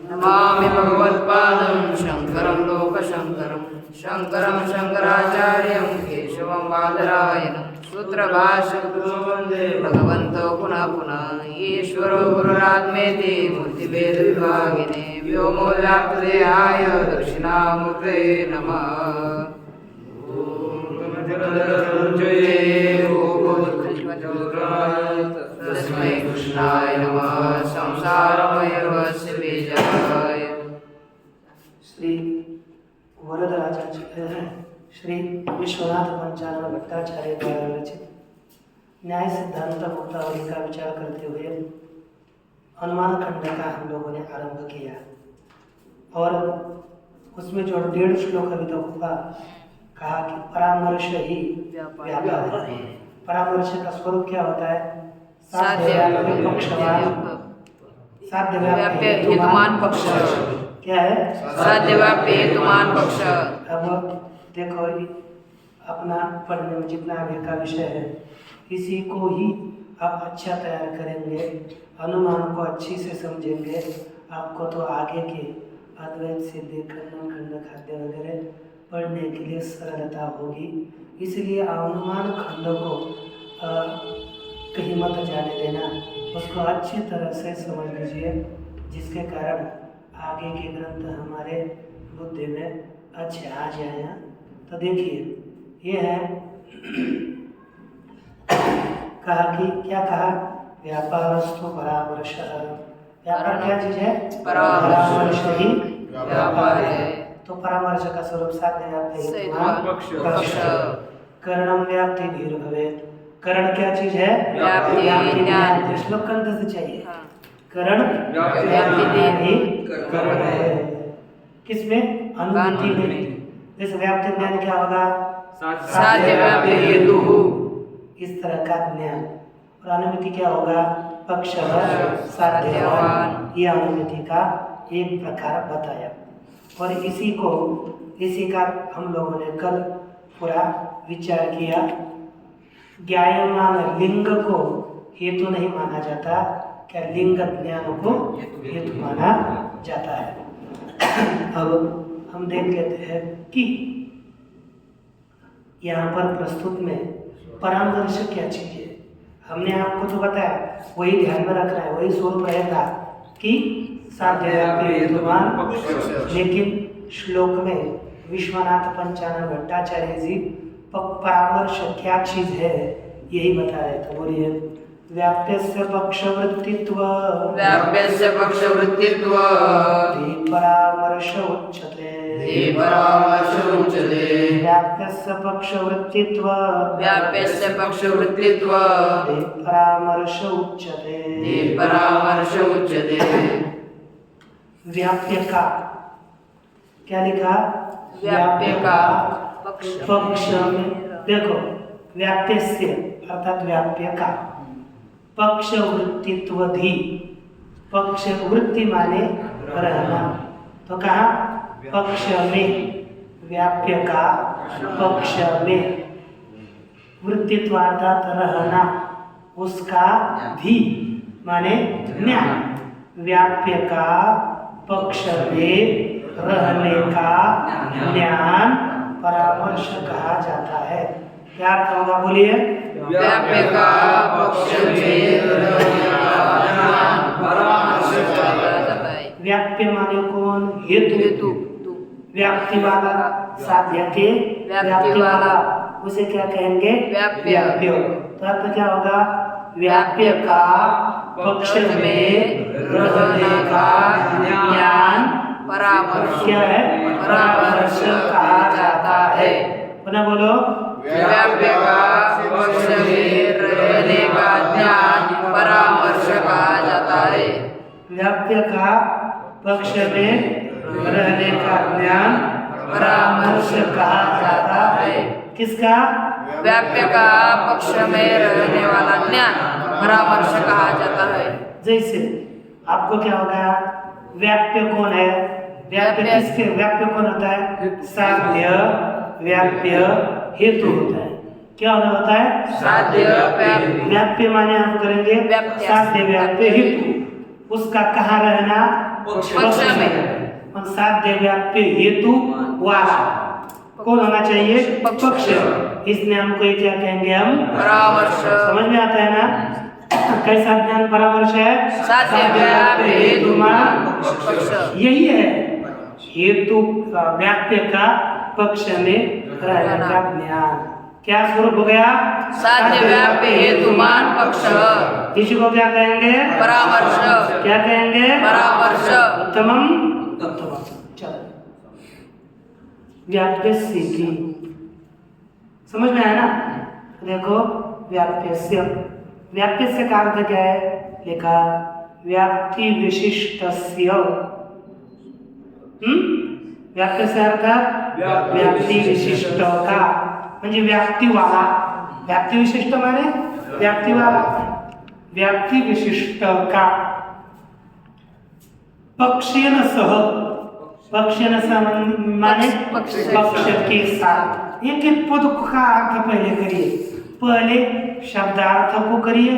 नमामि भगवत्पादं शङ्करं लोकशङ्करं शङ्करं शङ्कराचार्यं केशवं बादरायणं सूत्रभाष्यकृतो वन्दे भगवन्तो पुनः पुनः ईश्वरो गुरुरात्मेति मूर्तिभेदविभागिने व्योमोव्याप्तदेहाय दक्षिणामूर्तये नमः। तस्मै कृष्णाय नमः संसारमयर्वस्य बीजाय। श्री वरदराजाचार्य श्री विश्वनाथ पंचानन भट्टाचार्य द्वारा रचित न्याय सिद्धांत मुक्तावली का विचार करते हुए अनुमान खंड का हम लोगों ने आरंभ किया और उसमें जो 1.5 श्लोक अभी तक हुआ कहा कि परामर्श ही व्यापार है। परामर्श का स्वरूप क्या होता है? साध्य हेतुमान पक्ष क्या है? साध्य व्याप्य हेतुमान पक्ष। अब देखो अपना पढ़ने में जितना आगे का विषय है इसी को ही आप अच्छा तैयार करेंगे, अनुमान को अच्छी से समझेंगे, आपको तो आगे के अद्वैत सिद्धि खंड खाद्य वगैरह पढ़ने के लिए सरलता होगी। इसलिए अनुमान खंड को कहीं मत जाने देना, उसको अच्छी तरह से समझ लीजिए, जिसके कारण आगे के ग्रंथ हमारे बुद्धि में अच्छे आ जाए। तो देखिए ये है कहा कि क्या कहा? व्यापारस्तु परामर्श। व्यापार क्या चीज है? परामर्श ही व्यापार है। तो परामर्श का स्वरूप साध्य व्याप्ति पक्ष। करणम व्याप्ति धीर भवेत्। करण क्या चीज है? व्याप्ति ज्ञान। श्लोक कंठ से चाहिए। करण व्याप्ति ही करण है। किसमें? अनुभूति में। इस व्याप्ति ज्ञान क्या होगा? साध्य व्याप्ति हेतु। इस तरह का ज्ञान। और अनुमिति क्या होगा? पक्ष साध्यवान। यह अनुमिति का एक प्रकार बताया और इसी का हम लोगों ने कल पूरा विचार किया। ज्ञायमान लिंग को हेतु नहीं माना जाता, क्या लिंग ज्ञान को हेतु माना जाता है। अब हम देख लेते हैं कि यहाँ पर प्रस्तुत में परामर्श क्या चीज है। हमने आपको तो बताया, वही ध्यान में रखना है, वही स्वरूप रहेगा कि साध्य हेतुमान। लेकिन श्लोक में विश्वनाथ पंचानन भट्टाचार्य जी परामर्श क्या चीज है यही बता रहे थे। बोलिए। व्याप्यस्य पक्षवृत्तित्व परामर्श उच्यते। व्याप्यस्य पक्षवृत्तित्व परामर्श उच्यते। व्याप्य का क्या लिखा? व्याप्य का पक्ष में देखो, व्याप्यस्य अर्थात व्याप्य का पक्ष वृत्तित्वधि। पक्ष वृत्ति माने रहना, तो कहा पक्ष में। व्याप्य का पक्ष में वृत्तित्व अर्थात रहना, उसका धी माने ज्ञान। व्याप्य का पक्ष में रहने का ज्ञान परामर्श कहा जाता है। क्या अर्थ होगा? बोलिए। व्याप्य का पक्ष में रहने का ज्ञान परामर्श कहा जाता है। व्याप्य माने कौन? हेतु। व्याप्ति वाला साध्य के व्याप्ति वाला उसे क्या कहेंगे? व्याप्य। तो अर्थ क्या होगा? व्याप्य का पक्ष में रहने का ज्ञान परामर्श क्या है? परामर्श कहा जाता है। पुनः बोलो। व्याप्य का पक्ष में रहने का ज्ञान परामर्श कहा जाता है। व्याप्य का पक्ष में रहने का ज्ञान परामर्श कहा जाता है। किसका? व्याप्य का पक्ष में रहने वाला ज्ञान परामर्श कहा जाता है। जैसे आपको क्या होगा? व्याप्य कौन है? व्याप्य किसके व्याप्य कौन होता है? साध्य व्याप्य हेतु होता है। क्या होता है? साध्य व्याप्य। व्याप्य माने हम करेंगे व्याप्य। साध्य व्याप्य हेतु, उसका कहाँ रहना? पक्ष में। और साध्य व्याप्य हेतु वाला कौन होना चाहिए? पक्ष। इसने हमको ये क्या कहेंगे? हम परामर्श। समझ में आता है ना? कैसा ज्ञान परामर्श है? साध्य व्याप्य हेतुमान पक्ष। यही है हेतु व्याप्य का पक्ष में रहने का ज्ञान। क्या स्वरूप हो गया? साध्य व्याप्य हेतुमान पक्ष। इसी को क्या कहेंगे? परामर्श। क्या कहेंगे? परामर्श। उत्तमम उत्तमम। चलो व्याप्य की समझ में आया ना? देखो व्याप्यस्य, व्याप्यस्य का अर्थ क्या है? लिखा व्याप्ति विशिष्टस्य। व्याप्य से अर्थ व्याप्ति विशिष्ट का, म्हणजे व्याप्ति वाला। व्याप्ति विशिष्ट माने व्याप्ति वाला, व्याप्ति विशिष्ट का। पक्षेन सह, पक्षेन सह माने पक्ष के साथ। एक एक पद का अर्थ पहले करिए, पहले शब्दार्थ को करिए,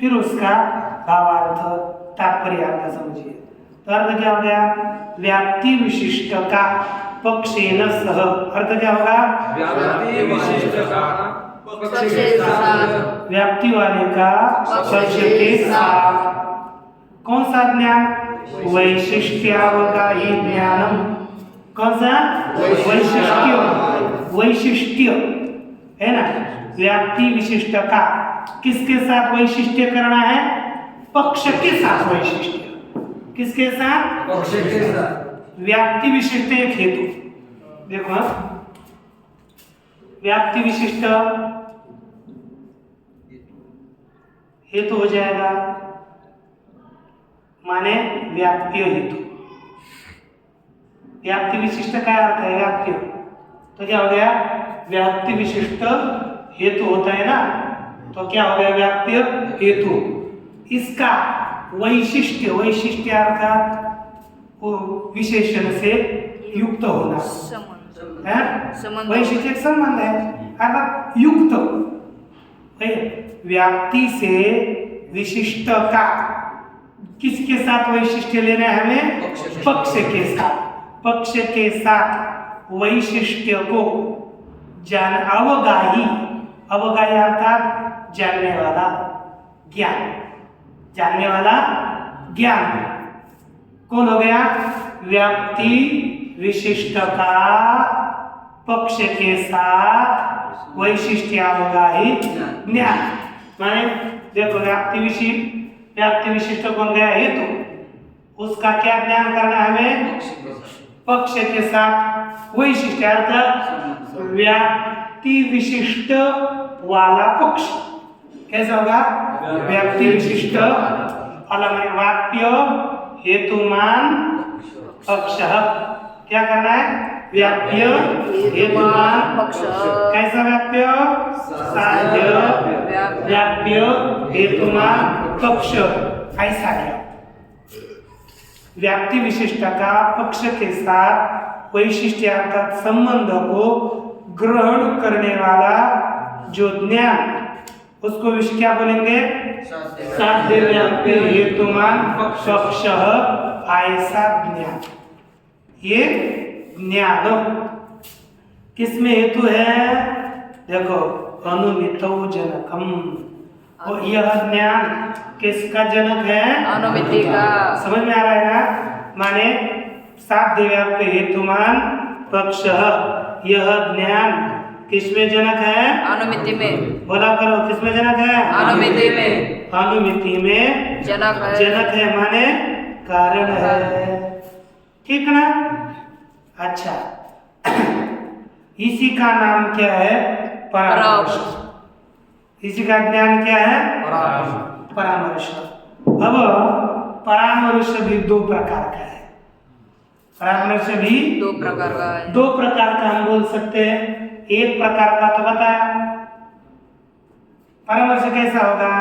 फिर उसका भावार्थ तात्पर्य अर्थ समझिए। तो अर्थ क्या हो गया? व्याप्ति विशिष्ट का पक्षेन सह। अर्थ क्या होगा? व्याप्ति विशिष्ट का पक्ष के साथ। व्याप्ति वाले का पक्ष के साथ। कौन सा ज्ञान? वैशिष्ट्यावगाही ज्ञानम। कौन सा? वैशिष्ट्य। वैशिष्ट्य है ना? व्याप्ति विशिष्ट का किसके साथ वैशिष्ट्य करना है? पक्ष के साथ वैशिष्ट्य। किसके साथ? पक्ष के साथ। व्याप्ति विशिष्ट एक हेतु। देखो व्याप्ति विशिष्ट हेतु हो जाएगा माने व्याप्य हेतु। व्याप्ति विशिष्ट का अर्थ है व्याप्य, तो क्या हो गया? व्याप्ति विशिष्ट हेतु होता है ना, तो क्या हो गया? व्याप्य हेतु। इसका वैशिष्ट्य, वैशिष्ट्य अर्थात विशेषण से युक्त होना है। वैशिष्ट्य एक संबंध है अर्थात युक्त। व्याप्ति से विशिष्ट का किसके साथ वैशिष्ट्य लेना है हमें? पक्ष के साथ। पक्ष के साथ वैशिष्ट्य को जान अवगाही, अवगाही अर्थात जानने वाला ज्ञान, जानने वाला ज्ञान कौन हो गया? व्याप्ति विशिष्ट का पक्ष के साथ वैशिष्ट्यावगाही ज्ञान। माने देखो व्याप्ति विशिष्ट कौन गया? हेतु। उसका क्या ज्ञान करना है हमें? पक्ष के साथ वैशिष्ट्य अर्थात व्याप्ति विशिष्ट वाला पक्ष। कैसा होगा? व्याप्ति विशिष्ट वाक्य हेतुमान पक्ष। क्या करना है? व्याप्य हेतुमान पक्ष। कैसा व्याप्य? साध्य व्याप्य हेतुमान पक्ष। ऐसा है व्याप्ति विशिष्ट का पक्ष के साथ वैशिष्ट्य अर्थात संबंध को ग्रहण करने वाला जो ज्ञान, उसको विषय क्या बोलेंगे? साध्य व्याप्य हेतुमान पक्ष। ऐसा ज्ञान, ये ज्ञान किसमें हेतु है? देखो अनुमितौ जनकम। और यह ज्ञान किसका जनक है? अनुमिति का। समझ में आ रहा है ना? माने साध्य व्याप्य हेतुमान पक्ष, यह ज्ञान किसमें जनक है? अनुमिति में। बोला करो किसमें जनक है? अनुमिति में। अनुमिति में जनक है। जनक है माने कारण है। ठीक ना? अच्छा इसी का नाम क्या है? परामर्श। इसी का ज्ञान क्या है? परामर्श। अब परामर्श भी दो प्रकार का है। परामर्श भी दो प्रकार का है। दो प्रकार का हम बोल सकते हैं। एक प्रकार का तो बताया परामर्श कैसा होगा?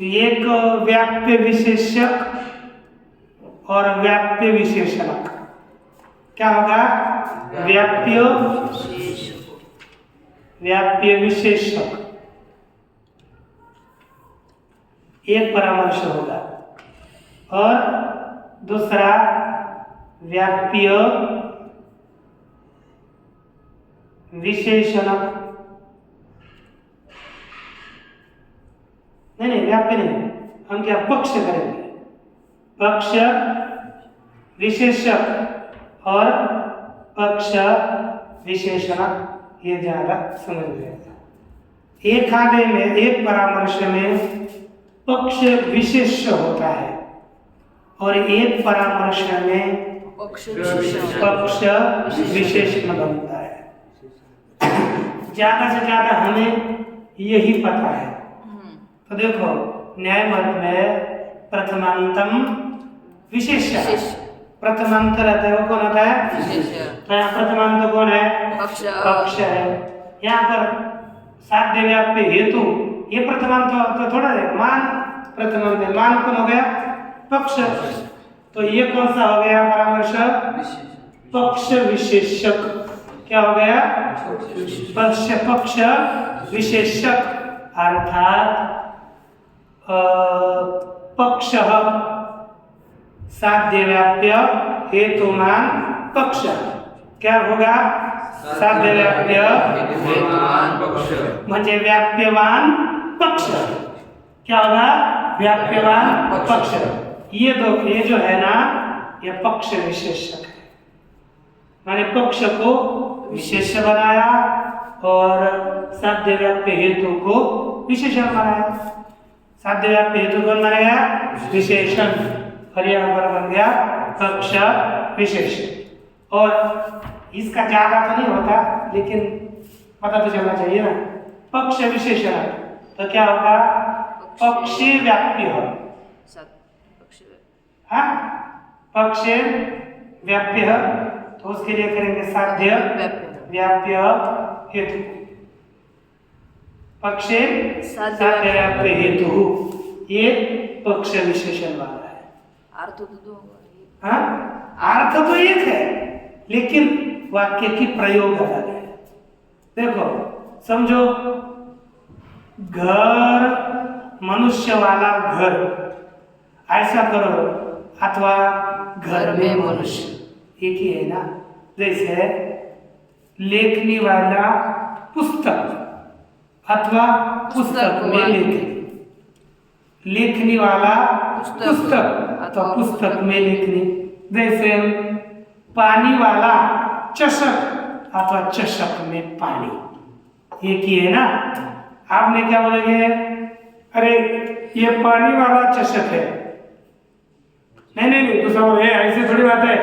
एक व्याप्य विशेषक और व्याप्य विशेषणक। क्या होगा? व्याप्य विशेषक एक परामर्श होगा, और दूसरा व्याप्य विशेषणक, नहीं व्याप्य नहीं, हम क्या पक्ष करेंगे, पक्ष विशेषक और पक्ष विशेषणक, ये ज्यादा समझ लेगा। एक आधे में, एक परामर्श में पक्ष विशेष होता है और एक परामर्श में पक्ष विशेषण बनता है। ज्यादा से ज्यादा हमें यही पता है। तो देखो न्याय मत में प्रथमांतम विशेष्य, प्रथमांत रहता है वो कौन होता है? तो यहाँ प्रथमांत कौन है? पक्ष है। यहाँ पर साध्य व्याप्य हेतु, ये प्रथमांत तो थोड़ा है, मान प्रथमांत है, मान कौन हो गया? पक्ष। तो ये कौन सा हो गया परामर्श? पक्ष विशेषक। क्या हो गया? पक्ष विशेषक, अर्थात पक्ष साध्य व्याप्य हेतुमान पक्ष। क्या होगा? साध्य व्याप्य म्हणजे व्याप्यवान पक्ष। क्या होगा? व्याप्यवान पक्ष। ये जो है ना, ये पक्ष विशेषक है, माने पक्ष को विशेष बनाया और साध्य व्याप्य हेतु को विशेषण बनाया। साध्य व्याप्य हेतु कौन बनेगा? विशेषण, और यहाँ पर बन गया पक्ष विशेषण। और इसका ज्यादा तो नहीं होता, लेकिन पता तो चलना चाहिए ना। पक्ष विशेषण तो क्या होगा? पक्षे व्याप्य हो, हाँ पक्ष व्याप्य, तो उसके लिए करेंगे साध्य व्याप्य हेतु। पक्षे साध्य व्याप्य हेतु, ये पक्ष विशेषण वाला है। अर्थ तो दो, हाँ अर्थ तो एक है, लेकिन वाक्य की प्रयोग अलग है। देखो समझो, घर मनुष्य वाला घर, ऐसा करो, अथवा घर में मनुष्य, एक ही है ना। जैसे लेखनी वाला पुस्तक अथवा पुस्तक में लेखनी, लेखनी वाला पुस्तक अथवा पुस्तक में लेखनी। जैसे पानी वाला चषक अथवा चषक में पानी, एक ही है ना। आपने क्या बोलेंगे? अरे ये पानी वाला चषक है। नहीं दूसरा बोले ऐसे थोड़ी बात है,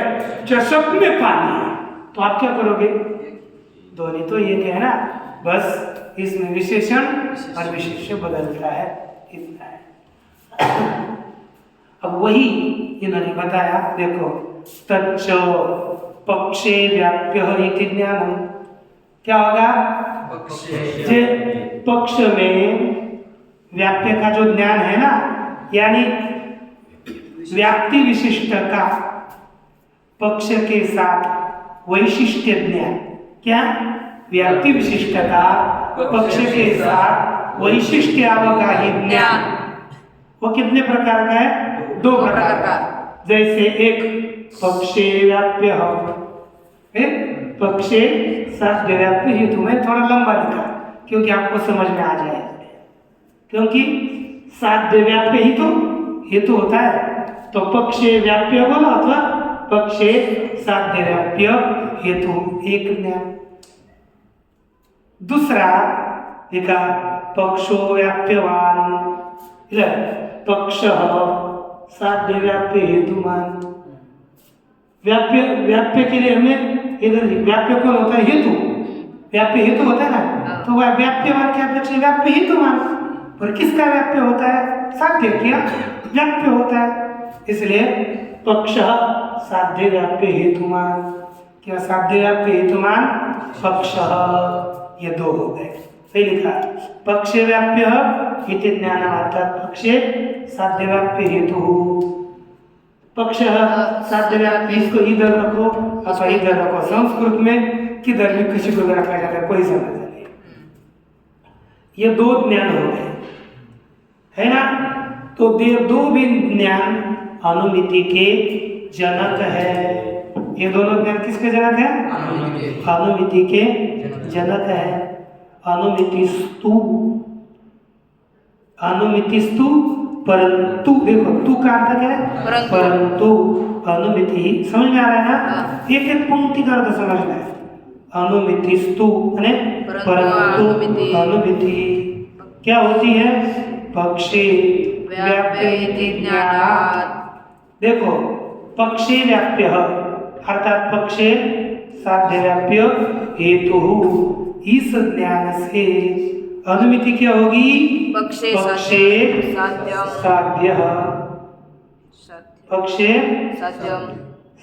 चषक में पानी है। तो आप क्या करोगे? दोनों तो एक है ना, बस इसमें विशेषण और विशेष्य बदलता है, इतना है। अब वही इन्होंने बताया, देखो तच्च पक्षे व्याप्य इति ज्ञानम। क्या होगा? जे पक्ष में व्याप्य का जो ज्ञान है ना, यानी व्याप्ति विशिष्ट का पक्ष के साथ वैशिष्ट्य ज्ञान। क्या? व्याप्ति विशिष्ट का पक्ष के साथ वैशिष्ट्य अवगाही ज्ञान। वो कितने प्रकार का है? दो प्रकार का। जैसे एक पक्षे व्याप्य हो, पक्षे साध्य व्याप्य हेतु में थोड़ा लंबा लिखा क्योंकि आपको समझ में आ जाए, क्योंकि साध्य व्याप्य ही तो हेतु होता है। तो पक्षे व्याप्य बोलो अथवा पक्षे साध्य व्याप्य हेतु, एक ज्ञान। दूसरा लिखा पक्षो व्याप्यवान, पक्ष साध्य व्याप्य हेतुमान। व्याप्य के लिए हमें इधर व्याप्य कौन होता है? हेतु, व्याप्य हेतु होता है ना। तो वह व्याप्यवान क्या अपेक्षा? व्याप्य हेतुमान। और किसका व्याप्य होता है? साध्य क्या व्याप्य होता है, इसलिए पक्ष साध्य व्याप्य हेतुमान। क्या साध्य व्याप्य हेतुमान? पक्ष, ये दो हो गए। सही लिखा, पक्ष व्याप्य इति ज्ञान, अर्थात पक्षे साध्य व्याप्य हेतु, पक्ष साध्य व्याप्य, इसको इधर रखो अथवा इधर रखो। संस्कृत में किधर भी किसी को भी रखा जाता है, कोई समझ नहीं। ये दो ज्ञान हो गए, है ना। तो दो भी ज्ञान अनुमिति के जनक है। ये दोनों ज्ञान किसके जनक है? अनुमिति के जनक है। अनुमितिस्तु परंतु, देखो तू का अर्थ क्या है? परंतु अनुमिति, समझ में आ रहा है ना? एक एक पंक्ति का अर्थ समझना है। अनुमितिस्तु यानी परंतु अनुमिति क्या होती है? पक्षे व्याप्य इति ज्ञानात्। देखो पक्षे व्याप्य अर्थात पक्षे साध्य व्याप्य हेतु, इस ज्ञान से अनुमिति क्या होगी? पक्षे साध्य, पक्षे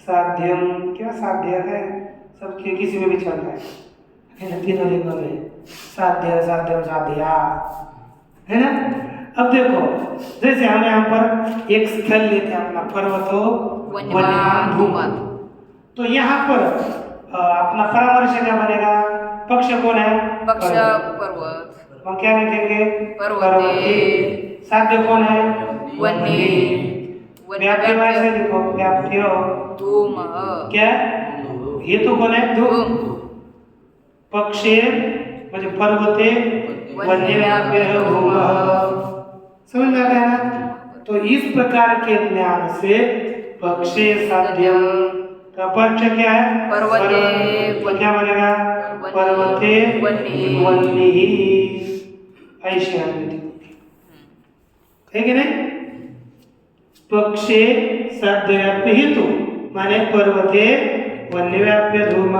साध्यम। क्या साध्य है? सबके किसी में भी चल रहा है, तीनों लिंगों में साध्य साध्यम साध्या, है ना। अब देखो जैसे हम यहाँ पर एक स्थल लेते हैं अपना, पर्वतो वन्यमान धूमत, तो यहाँ पर अपना परामर्श क्या बनेगा? पक्ष कौन है? पक्ष पर्वत। हम क्या लिखेंगे? पर्वते। साध्य कौन है? वन्य। व्याप्य वैसे लिखो, व्याप्यो धूम। क्या ये तो कौन है? धूम। पक्षे म्हणजे पर्वते वन्य व्याप्य धूम, समझ में आता है ना। तो इस प्रकार के ज्ञान से पक्षे साध्यम का पक्ष क्या है? पर्वते। तो क्या बनेगा? पर्वते वन्य ही, ऐसी अनुमति होगी, है कि नहीं। पक्षे साध्य व्याप्य हेतु माने पर्वते वन्य व्याप्य धूम,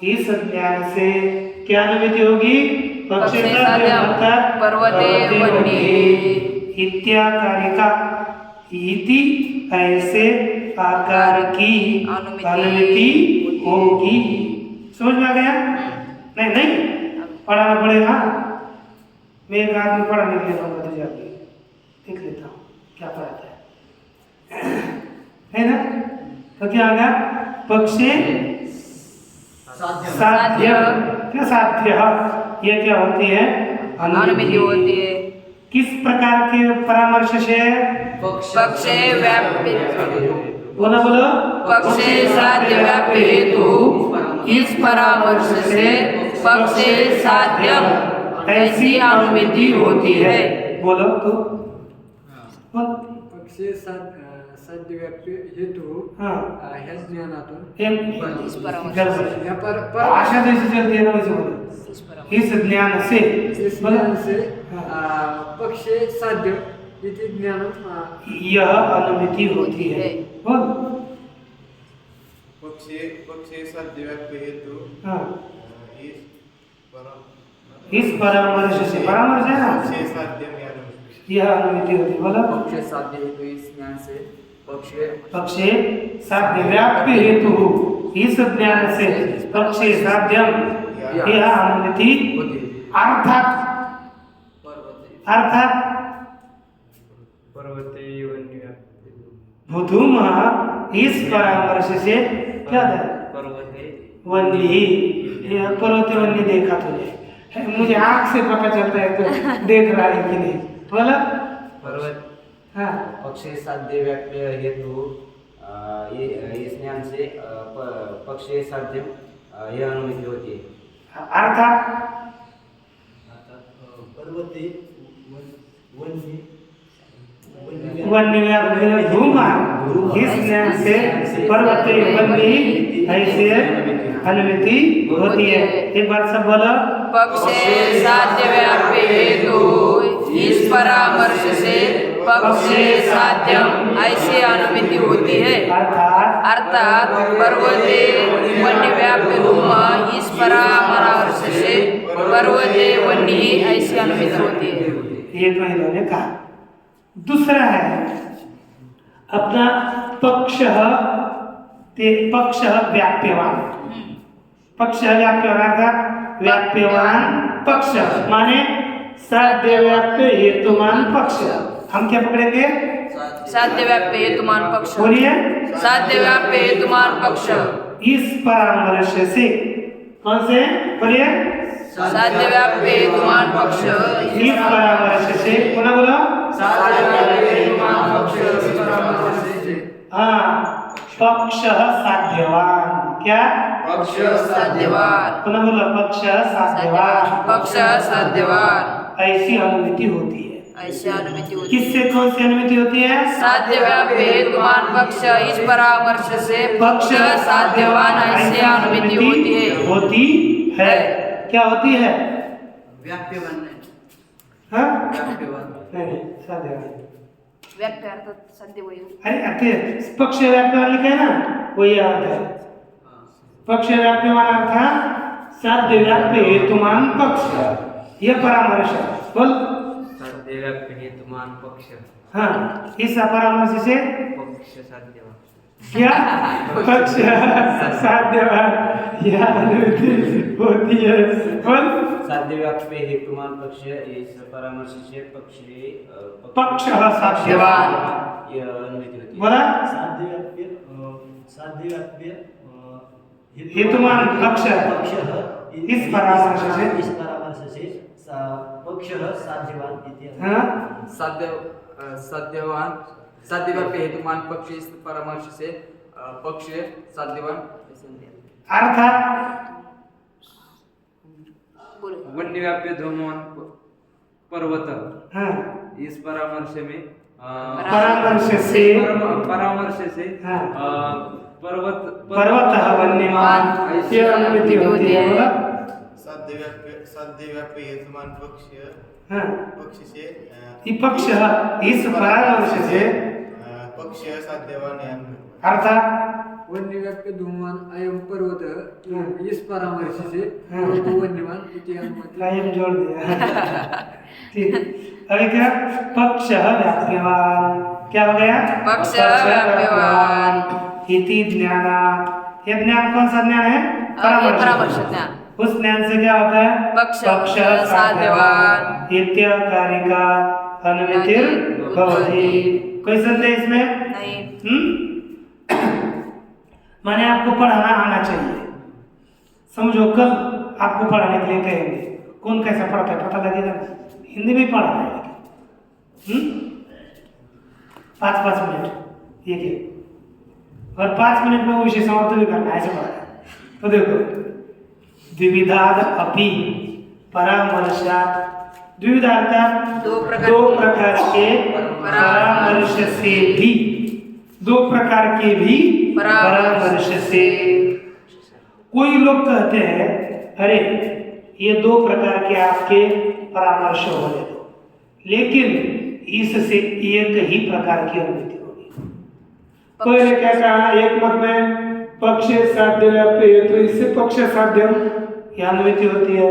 इस ज्ञान से क्या अनुमति होगी? पक्षे साध्य अर्थात पर्वते वन्य इत्याकारिका, इति ऐसे आकार की अनुमति होगी। समझ में आ गया? नहीं नहीं पढ़ाना पड़ेगा। मैं एक आदमी पढ़ाने के लिए कहूँगा, तुझे अभी देख लेता हूँ क्या पढ़ाता है ना। तो क्या आ गया? पक्षे साध्य, क्या साध्य, ये क्या होती है? अनुमति होती है। किस प्रकार के परामर्श से? पक्षे व्याप्य, बोलो बोलो। पक्षे साध्य व्याप्य हेतु, इस परामर्श से पक्षे साध्यम ऐसी अनुमति होती है। बोलो तो। पक्षे साध्य व्याप्य हेतु हाँ ह्या ज्ञानातून इस परामर्श या आशा जैसी चलती है ना वैसे बोलो। इस ज्ञान से, इस ज्ञान से पक्षे साध्य इति ज्ञान यह अनुमति होती है। बोल। पक्षे साध्य व्याप्य हेतु हाँ इस परामर्श से, परामर्श है ना, पक्षे साध्यम या अनुमति, यह अनुमति होती है। बोलो पक्षे साध्य हेतु इस ज्ञान से पक्षे साध्य व्याप्य हेतु, इस ज्ञान से पक्षे साध्यम यह अनुमति अर्थात पर्वते वन्य धूम, इस परामर्श से क्या था? पर्वते वन्य, यह पर्वते वन्य देखा तुझे, मुझे आँख से पता चलता है तो देख रहा है कि नहीं। बोला पर्वत हाँ पक्षे साध्य व्याप्य हेतु इस ज्ञान से पक्षे साध्य यह अनुमति होती है। अर्थात पर्वते वन्य व्याप्य धूम, इस ज्ञान से पर्वते वन्य ऐसे अनुमति होती है। एक बार सब बोलो। पक्षे साध्य व्याप्य हेतु, इस परामर्श से पक्षे साध्यम ऐसी अनुमति होती है। अर्थात पर्वते वन्य व्याप्य धूम, इस परामर्श से पर्वते वन्य ऐसी अनुमति होती है। ये तो इन्होंने कहा। दूसरा है अपना पक्ष व्याप्यवान, पक्ष व्याप्यवान अर्थात व्याप्यवान पक्ष माने साध्य व्याप्य हेतुमान पक्ष। हम क्या पकड़ेंगे? साध्य व्याप्य हेतुमान पक्ष बोलिए साध्य व्याप्य हेतुमान पक्ष इस परामर्श से कौन से बोलिए साध्य व्याप्य हेतुमान पक्ष इस परामर्श से पुनः बोलो हाँ पक्ष साध्यवान क्या पक्ष साध्यवान पुनः बोलो पक्ष साध्यवान पक्ष साध्यवान ऐसी अनुमति होती है ऐसी अनुमति होती है। किससे कौन सी अनुमति होती है साध्य व्याप्य हेतुमान पक्ष इस परामर्श से पक्ष साध्यवान ऐसी अनुमति होती है क्या होती है व्याप्यवान हाँ व्याप्यवान नहीं साध्यवान व्याप्य अर्थात साध्य वही अरे अरे पक्ष व्याप्यवान लिखा है ना वही अर्थ है पक्ष व्याप्यवान अर्थ साध्य व्याप्य हेतुमान पक्ष यह परामर्श है बोल साध्य व्याप्य हेतुमान पक्ष हाँ इस परामर्श से पक्ष साध्यवान क्या पक्ष साध्यवान यह अनुमति होती है बोल साध्य व्याप्य हेतुमान पक्ष इस परामर्श से पक्ष साध्यवान यह अनुमति होती है। बोला साध्य व्याप्य हेतुमान पक्ष इस परामर्श से इस परामर्श से पक्ष साध्यवान इत्यादि हाँ साध्यवान साध्य व्याप्य हेतुमान पक्ष इस परामर्श से पक्ष साध्यवान अर्थात वन्य व्याप्य धूमवन पर्वत हाँ इस परामर्श में परामर्श से परामर्श से हाँ पर्वत पर्वत वन्यमान यह अनुमति होती है बोला साध्य व्याप्य हेतुमान पक्ष हाँ पक्ष से ये पक्ष इस परामर्श से पक्ष साध्यवान है अर्थात वन्य व्याप्य धूमवान अयम पर्वत इस परामर्श से हाँ। वन्यवान इति अनुमति लाइन जोड़ दिया ठीक अभी क्या पक्ष व्याप्यवान क्या हो गया पक्ष व्याप्यवान इति ज्ञानात् ये ज्ञान कौन सा ज्ञान है परामर्श ज्ञान उस ज्ञान से क्या होता है पक्ष साध्यवान इत्याकारिका अनुमतिर् भवति कोई संदेह इसमें नहीं माने आपको पढ़ाना आना चाहिए समझो कल आपको पढ़ाने के लिए कहेंगे कौन कैसा पढ़ता है पता लगेगा ना हिंदी में पढ़ाना है लेकिन 5-5 मिनट ये और 5 मिनट में वो विषय समाप्त भी करना है ऐसे पढ़ाना तो देखो द्विविधाद अपि परामर्शात् द्विविधार्थ दो प्रकार के परामर्श से भी दो प्रकार के भी परामर्श से कोई लोग कहते हैं अरे ये 2 प्रकार के आपके परामर्श होने दो लेकिन इससे एक ही प्रकार की अनुमति होगी पहले क्या कहा एक मत में पक्ष साध्य व्याप्य हेतु इससे पक्ष साध्यम यह अनुमति होती है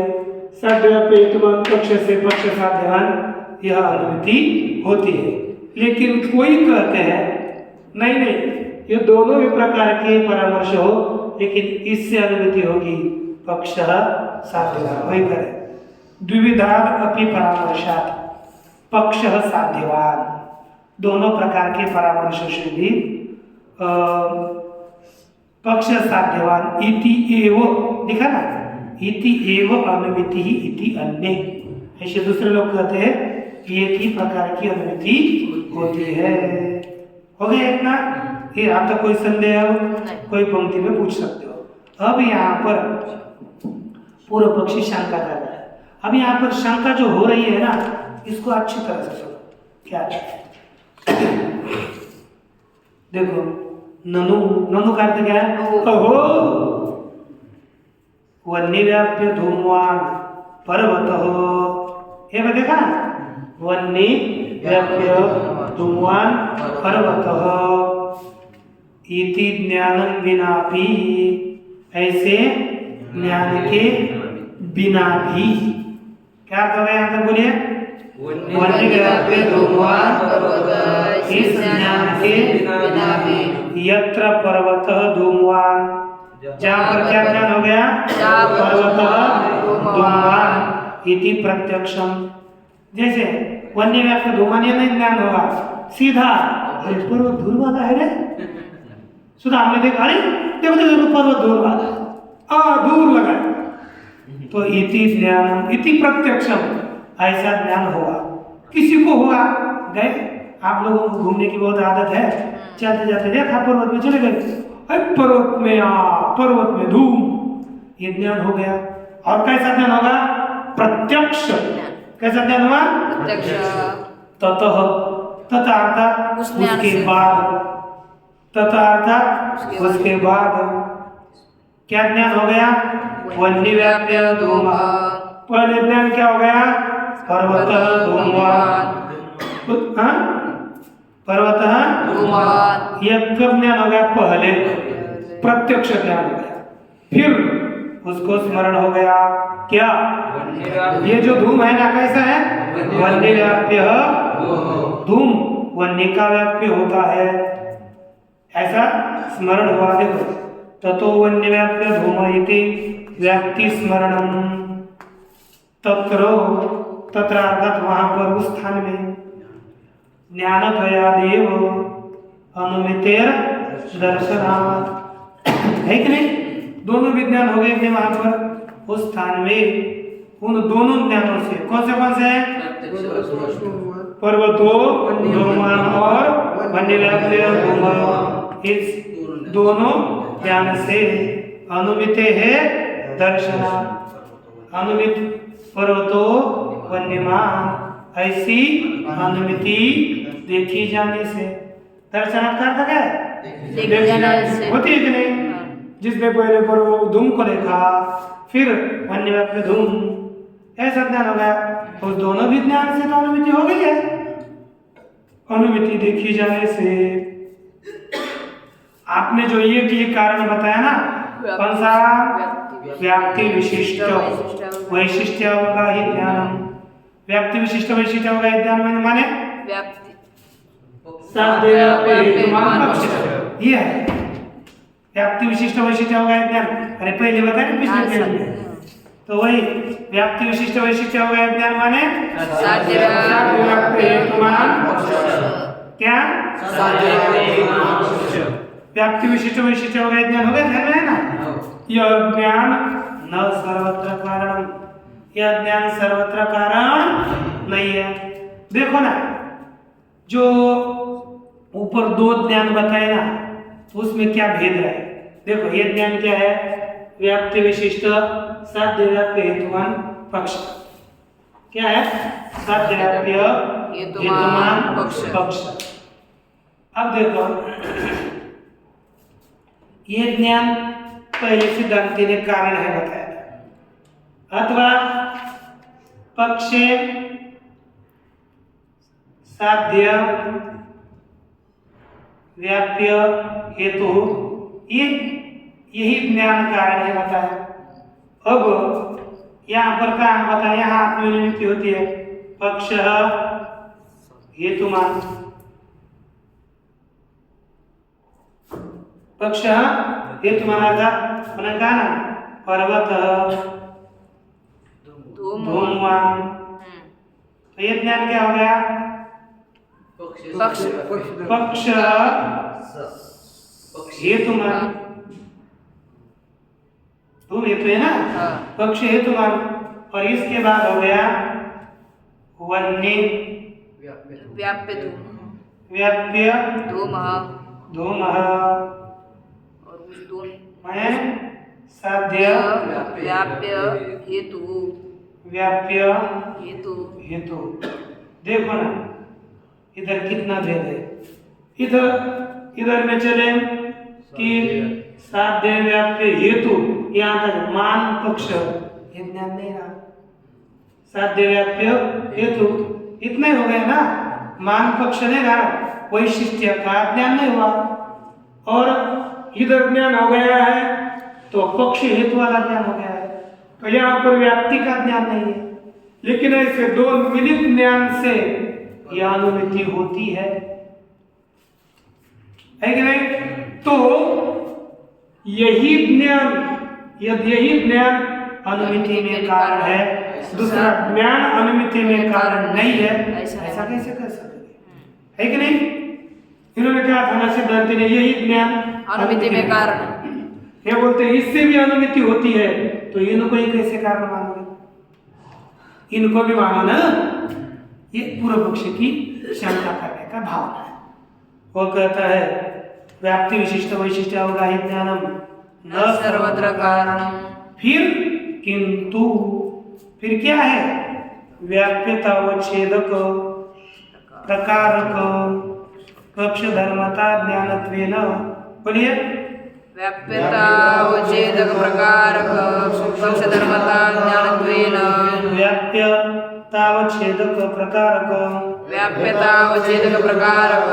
साध्य व्याप्य हेतु पक्ष से पक्ष साध्यवान यह अनुमति होती है लेकिन कोई कहते हैं नहीं ये दोनों भी प्रकार के परामर्श हो लेकिन इससे अनुमति होगी पक्ष साध्यवान वही करें द्विविधाद अपि परामर्शात् पक्ष साध्यवान दोनों प्रकार के परामर्शों से भी पक्ष साध्यवान इति एव दिखा ना इति एव अनुमति इति अन्य ऐसे दूसरे लोग कहते हैं एक ही प्रकार की अनुमति होती है हो गया इतना ये आप तक कोई संदेह हो कोई पंक्ति में पूछ सकते हो अब यहाँ पर पूर्व पक्षी शंका कर रहा है अब यहाँ पर शंका जो हो रही है ना इसको अच्छी तरह से सुनो क्या देखो ननु का अर्थ क्या है ओहो वन्य व्याप्य धूमवान पर्वत हो ये देखा ना वन्य व्याप्य धूमवान पर्वत इति ज्ञानं विनापि ऐसे ज्ञान के बिना भी क्या अर्थ हो गया यहाँ तक बोलिए वन्य व्याप्य धूमवान पर्वत इस ज्ञान के बिना भी यत्र पर्वत धूमवान जहाँ पर क्या ज्ञान हो गया पर्वत धूमवान इति प्रत्यक्षम जैसे वन्य व्याप्य धूमवान ये नहीं ज्ञान होगा सीधा अरे पर्वत धूल वाला है रे सुधा हमने देखा अरे देखो देखो पर्वत धूल वाला दूर लगा तो इति ज्ञान इति प्रत्यक्षम ऐसा ज्ञान होगा किसी को होगा गए आप लोगों को घूमने की बहुत आदत है चलते जाते देखा पर्वत में चले गए अरे पर्वत में धूम ये ज्ञान हो गया और कैसा ज्ञान होगा प्रत्यक्ष कैसा ज्ञान हुआ प्रत्यक्ष ततः तथा अर्थात उस ज्ञान उसके से। बाद तथा अर्थात उसके बाद क्या ज्ञान हो गया वन्य व्याप्य धूम पहले ज्ञान क्या हो गया पर्वत धूमवान पर्वत धूमवान यह कब ज्ञान हो गया पहले प्रत्यक्ष ज्ञान हो गया फिर उसको स्मरण हो गया क्या ये जो धूम है ना कैसा है वन्य व्याप्य धूम वन्य का व्याप्य होता है ऐसा स्मरण हुआ देखो ततो वन्य व्याप्य धूम इति व्याप्ति स्मरणम तत्र अर्थात वहां पर उस स्थान में ज्ञानद्वयादेव अनुमितेर दर्शनात् है कि नहीं दोनों विज्ञान हो गए थे वहां पर उस स्थान में उन दोनों ज्ञानों से कौन से पर्वतो धूमान और वन्य व्याप्य धूम इस दोनों ज्ञान से अनुमिते है दर्शना अनुमित पर्वतो वन्यमान ऐसी अनुमिति देखी जाने से दर्शन करता क्या देखी जाने से। होती है कि नहीं जिसने पहले पर्वत धूम को देखा फिर वन्य व्याप्य धूम ऐसा ज्ञान हो गया तो दोनों विज्ञान से तो अनुमिति हो गई है अनुमिति देखी जाने से आपने जो ये कारण बताया ना कौन सा व्याप्ति विशिष्ट वैशिष्ट्य होगा ही ज्ञान व्याप्ति विशिष्ट वैशिष्ट्य होगा ज्ञान माने व्याप्ति साध्य हेतुमान पक्ष ये है व्याप्ति विशिष्ट वैशिष्ट्य होगा ज्ञान अरे पहले बताया ना पिछले पेज में तो वही व्याप्ति विशिष्ट वैशिष्ट्य होगा ज्ञान माने साध्य व्याप्ति हेतुमान क्या व्याप्ति विशिष्ट वैशिष्ट्य होगा ज्ञान हो गया ध्यान में है ना यह ज्ञान न सर्वत्र कारण यह ज्ञान सर्वत्र कारण नहीं है देखो ना जो ऊपर दो ज्ञान बताए ना तो उसमें क्या भेद है देखो ये ज्ञान क्या है व्याप्ति विशिष्ट साध्य व्याप्य हेतुमान पक्ष क्या है साध्य व्याप्य हेतुमान पक्ष अब देखो ये ज्ञान पहले सिद्धांति ने कारण है बताया था अथवा पक्षे साध्य व्याप्य हेतु यही ज्ञान कारण है बताया अब यहाँ पर कहा बताया यहाँ आत्मनिमित्ति होती है पक्ष हेतुमान पक्ष हेतु माना था मैंने कहा ना पर्वत धूमवान तो ये ज्ञान क्या हो गया पक्ष हेतुमान धूम हेतु है ना पक्ष हेतुमान और इसके बाद हो गया वन्य व्याप्य धूम व्याप्य धूम और उस दोनों में साध्य व्याप्य हेतु व्याप्य हेतु हेतु देखो ना इधर कितना भेद है इधर में चले कि साध्य व्याप्य हेतु यहाँ तक मान पक्ष ये ज्ञान नहीं रहा साध्य व्याप्य हेतु इतने हो गए ना मान पक्ष नहीं रहा वैशिष्ट्य का ज्ञान नहीं हुआ और इधर ज्ञान हो गया है तो पक्ष हेतु वाला ज्ञान हो गया है तो यहाँ पर व्याप्ति का ज्ञान नहीं है लेकिन ऐसे दो मिलित ज्ञान से यह अनुमिति होती है कि नहीं तो यही ज्ञान अनुमिति में कारण है दूसरा ज्ञान अनुमिति में कारण नहीं है ऐसा कैसे कर सकते है कि नहीं इन्होंने कहा था ना सिद्धांत ने यही ज्ञान अनुमिति में कारण। ये बोलते हैं इससे भी अनुमिति होती है, तो इनको ही कैसे कारण मानोगे? इनको भी मानो ना। ये पूर्व पक्ष की शंका करने का भावना है। वो कहता है व्याप्ति विशिष्ट वैशिष्ट अवगाहित ज्ञानम न सर्वत्र कारणम। फिर किंतु फिर क्या है? व्याप्यतावच्छेदक प्रकारक पक्ष धर्मता ज्ञानत्वेन। बोलिए। व्याप्यतावच्छेदक प्रकारक पक्ष धर्मता ज्ञानत्वेन। व्याप्यतावच्छेदक प्रकारक व्याप्यतावच्छेदक प्रकारक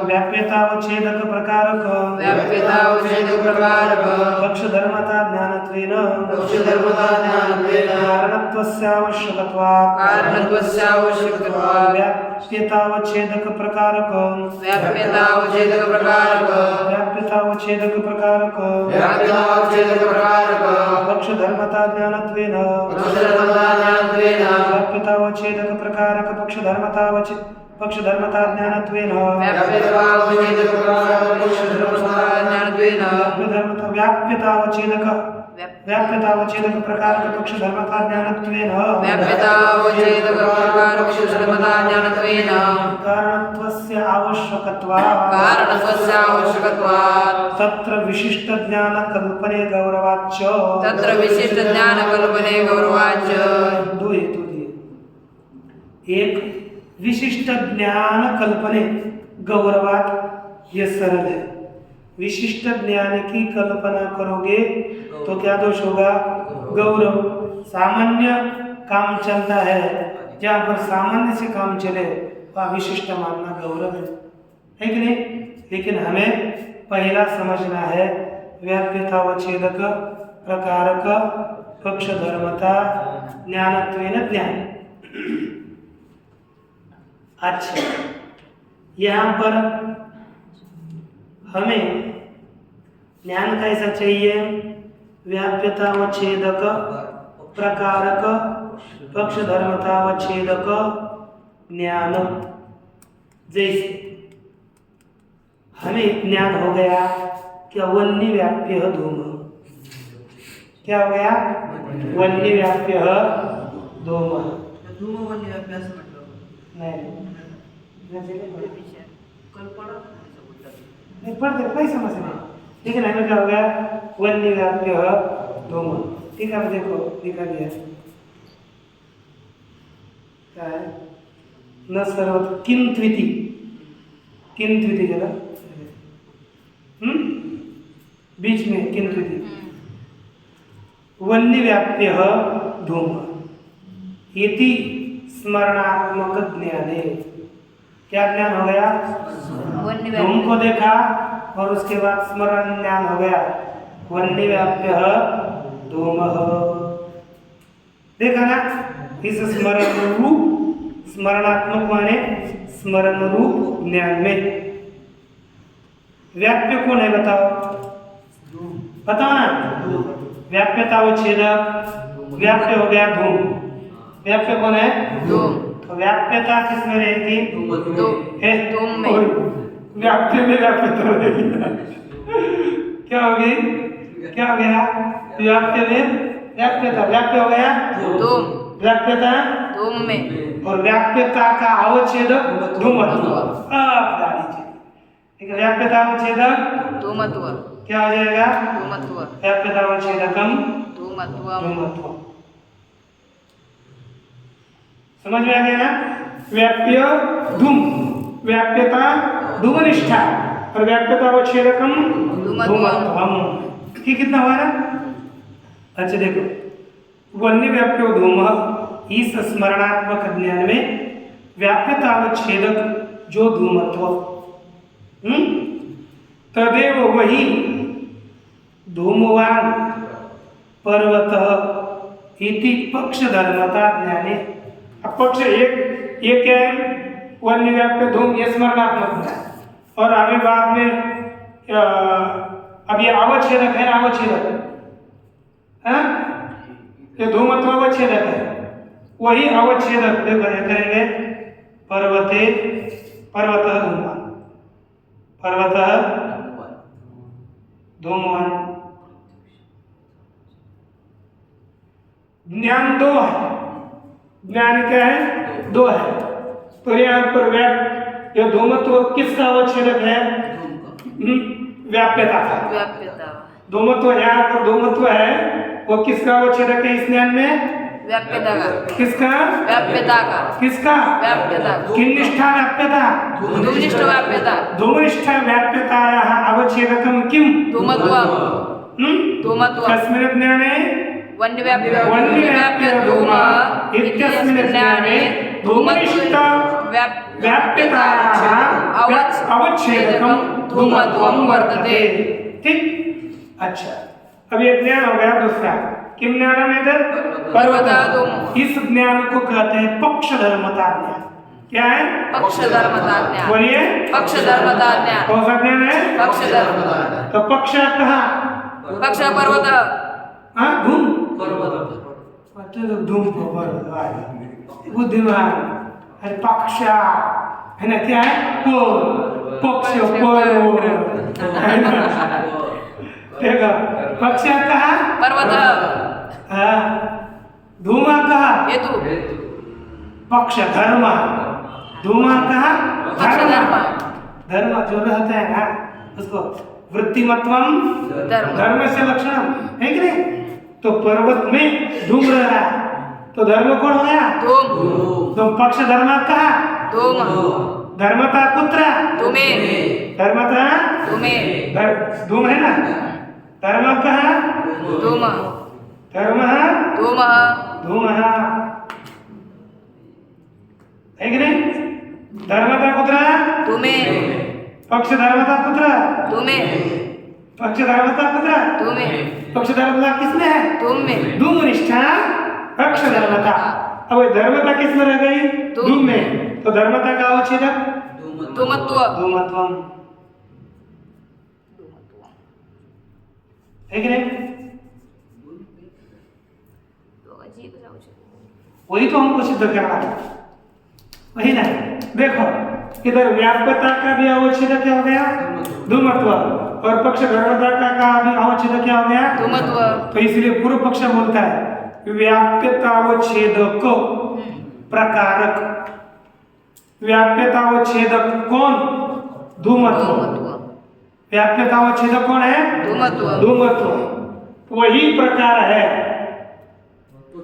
व्याप्यतावच्छेदक प्रकारक व्याप्यतावच्छेदक प्रकारक पक्ष धर्मता ज्ञानत्वेन पक्षधर्मता ज्ञानत्वेन कारणत्वस्यावश्यकत्वात् कारणत्वस्यावश्यकत्वात् व्याप्यतावच्छेदक प्रकारक व्याप्यतावच्छेदक प्रकारक व्याप्यतावच्छेदक प्रकारक व्याप्यतावच्छेदक प्रकारक पक्ष धर्मता ज्ञानत्वेन पक्षधर्मता ज्ञानत्वेन व्याप्यतावच्छेदक प्रकारक पक्ष धर्मता ज्ञानत्वेन व्याप्यतावच्छेदक प्रकारक पक्षधर्मता ज्ञानत्वेन व्याप्यतावच्छेदक प्रकारक पक्ष धर्मता ज्ञानत्वेन व्याप्यतावच्छेदक प्रकारक पक्षधर्मता ज्ञानत्वेन कारणत्वस्य आवश्यकत्वात् कारणत्वस्यावश्यकत्वात् तत्र विशिष्ट ज्ञान कल्पने गौरवाच्च तत्र विशिष्ट ज्ञान कल्पने गौरवाच्च। दो हेतु दिए। एक विशिष्ट ज्ञान कल्पने गौरवात, ये सरल है। विशिष्ट ज्ञान की कल्पना करोगे तो क्या दोष होगा? गौरव। सामान्य काम चलता है, जहाँ पर सामान्य से काम चले वह विशिष्ट मानना गौरव है कि नहीं? लेकिन हमें पहला समझना है व्याप्यतावच्छेदक प्रकारक पक्ष धर्मता ज्ञानत्वेन ज्ञान। अच्छा, यहाँ पर हमें ज्ञान कैसा चाहिए? व्याप्यतावच्छेदक प्रकारक पक्ष धर्मतावच्छेदक ज्ञान। जैसे हमें ज्ञान हो गया कि वन्य व्याप्य धूम। क्या हो गया? वन्य व्याप्य धूम। नहीं पढ़ते कोई समस्या नहीं, लेकिन हमें क्या हो गया? वन्य व्याप्य धूम। ठीक है, देखो लिखा गया क्या है? न सर्वत्र किंत्विति जगह बीच में किंत्विति वन्य व्याप्य धूम इति स्मरणात्मक ज्ञाने। क्या ज्ञान हो गया? धूम को देखा और उसके बाद स्मरण ज्ञान हो गया। वन्य व्याप्य धूम देखा ना? इस स्मरणात्मक माने स्मरण रूप ज्ञान में व्याप्य कौन है? बताओ बताओ ना। व्याप्यतावच्छेदक व्याप्य हो गया धूम। व्याप्य कौन है? धूम। तो व्याप्यता किसमें रहेगी? धूम में। व्याप्य में व्याप्यता रहेगी। क्या होगी? क्या हो गया? व्याप्य में व्याप्यता। व्याप्य हो गया धूम। व्याप्यता धूम में। और व्याप्यता का अवच्छेदक धूमत्व। व्याप्यतावच्छेदक धूमत्व। क्या हो जाएगा? धूमत्व। व्याप्यतावच्छेदकम धूमत्व। धूमत्व। समझ में आ गया ना? व्याप्य धूम, व्याप्यता धूमनिष्ठा और व्याप्यतावच्छेदकम धूमत्वम। ठीक कितना हुआ ना? अच्छा देखो, वन्य व्याप्यो धूम इस स्मरणात्मक ज्ञान में व्याप्यतावच्छेदक जो धूमत्व तदेव वही धूमवान पर्वत इति पक्ष धर्मता ज्ञाने। अब पक्ष एक क्या है? वन्य व्याप्य धूम, ये स्मरणात्मक है। और आगे बाद में अब ये अवच्छेदक है ना? अवच्छेदक है, ये धूमत्व अवच्छेदक है। वही अवच्छेदक देखो करेंगे पर्वत धूमवान। पर्वतः धूमवान। ज्ञान दो है, ज्ञान क्या है? दो है। तो यहाँ पर यह धूमत्व किसका अवच्छेदक है? व्याप्यता का। व्याप्यता। धूमत्व यहाँ पर धूमत्व है, वो किसका अवच्छेदक है इस ज्ञान में? व्याप्यता का। किसका? व्याप्यता का। किसका? व्याप्यता। किन्निष्ठा व्याप्यता? धूमनिष्ठ व्याप्यता। धूमनिष्ठा व्याप्यतायाः अवच्छेदकं किम्? धूमत्वम्। धूमत्वम्। कस्मिन् ज्ञाने? वन्यव्याप्य धूम इत्यस्मिन् ज्ञाने धूमनिष्ठ व्याप्यतायाः अवच्छेदकं धूमत्वं वर्तते। ठीक? अच्छा, अब ये ज्ञान हो गया दूसरा। किम ज्ञानम इधर? पर्वत। इस ज्ञान को कहते हैं पक्ष धर्मता ज्ञान। क्या है? पक्ष धर्मता ज्ञान। बोलिए। पक्ष धर्मता ज्ञान। कौन सा ज्ञान है? पक्ष धर्मता। तो पक्ष कहाँ? पक्ष पर्वत। हाँ, धूम। पर्वत। तो धूम पर्वत। बुद्धिमान। अरे पक्ष है ना, क्या है? पक्ष पर्वत है ना? देखो, पक्ष कहाँ? पर्वत। हाँ, धूमा कहाँ? हेतु। पक्ष धर्म। धूमा कहाँ? पक्ष धर्म। धर्म जो रहता है ना, उसको वृत्तिमत्वम धर्म से लक्षणम है कि नहीं? तो पर्वत में धूम रह रहा है, तो धर्म कौन हो गया? धूम। तो पक्ष धर्म कहाँ? धूम। धर्मता कुत्र? धूमे। धर्मता धूमे। धूम है ना? धर्म कहाँ? धूम। धर्म धूम। धूम है कि नहीं? धर्मता कुत्र? धूमे। पक्ष धर्मता कुत्र? धूमे। पक्ष धर्मता कुत्र? धूमे। पक्ष धर्मता किसमें है? धूम में। धूम निष्ठा पक्ष धर्मता। अब ये धर्मता किसमें रह गई? धूम में। तो धर्मता का अवच्छेदक? धूमत्व। धूमत्वम है कि नहीं? वही तो हमको सिद्ध करना था, वही ना। देखो इधर व्याप्यता का भी अवच्छेदक क्या हो गया? धूमत्व। और पक्ष धर्मता का भी अवच्छेदक क्या हो गया? धूमत्व। तो इसलिए पूर्व पक्ष बोलता है व्याप्यतावच्छेदक प्रकारक। व्याप्यतावच्छेदक कौन? धूमत्व। व्याप्यतावच्छेदक कौन है? धूमत्व। धूमत्व वही प्रकार है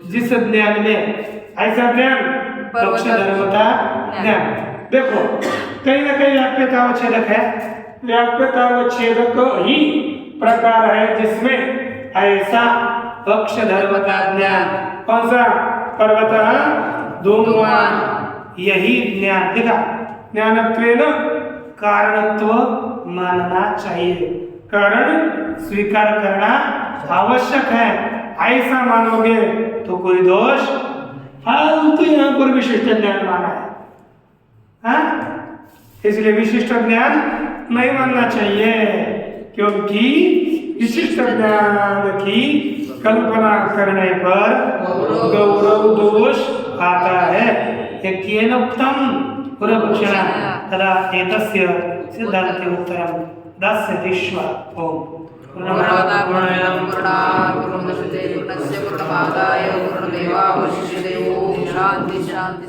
जिस ज्ञान में ऐसा ज्ञान पक्ष धर्मता ज्ञान। देखो कहीं ना कहीं व्याप्यतावच्छेदक है। व्याप्यतावच्छेदक ही प्रकार है जिसमें ऐसा पक्ष धर्मता ज्ञान। कौन सा? पर्वत धूमवान। यही ज्ञान देखा, ज्ञानत्वेन कारणत्व मानना चाहिए। कारण स्वीकार करना आवश्यक है। ऐसा मानोगे तो कोई दोष फालतू यहाँ पर विशिष्ट ज्ञान माना है, हाँ? इसलिए विशिष्ट ज्ञान नहीं मानना चाहिए, क्योंकि विशिष्ट ज्ञान की कल्पना करने पर गौरव दोष आता है। एक उत्तम पूर्वपक्षेण तदा एतस्य सिद्धान्ते उत्तरं दास्यति। ओम पूर्णमदा पूर्णमिदं पूर्णात् पूर्णमुदच्यते पूर्णस्य पूर्णमादाय पूर्णमेवावशिष्यते। ओम शांति शांति।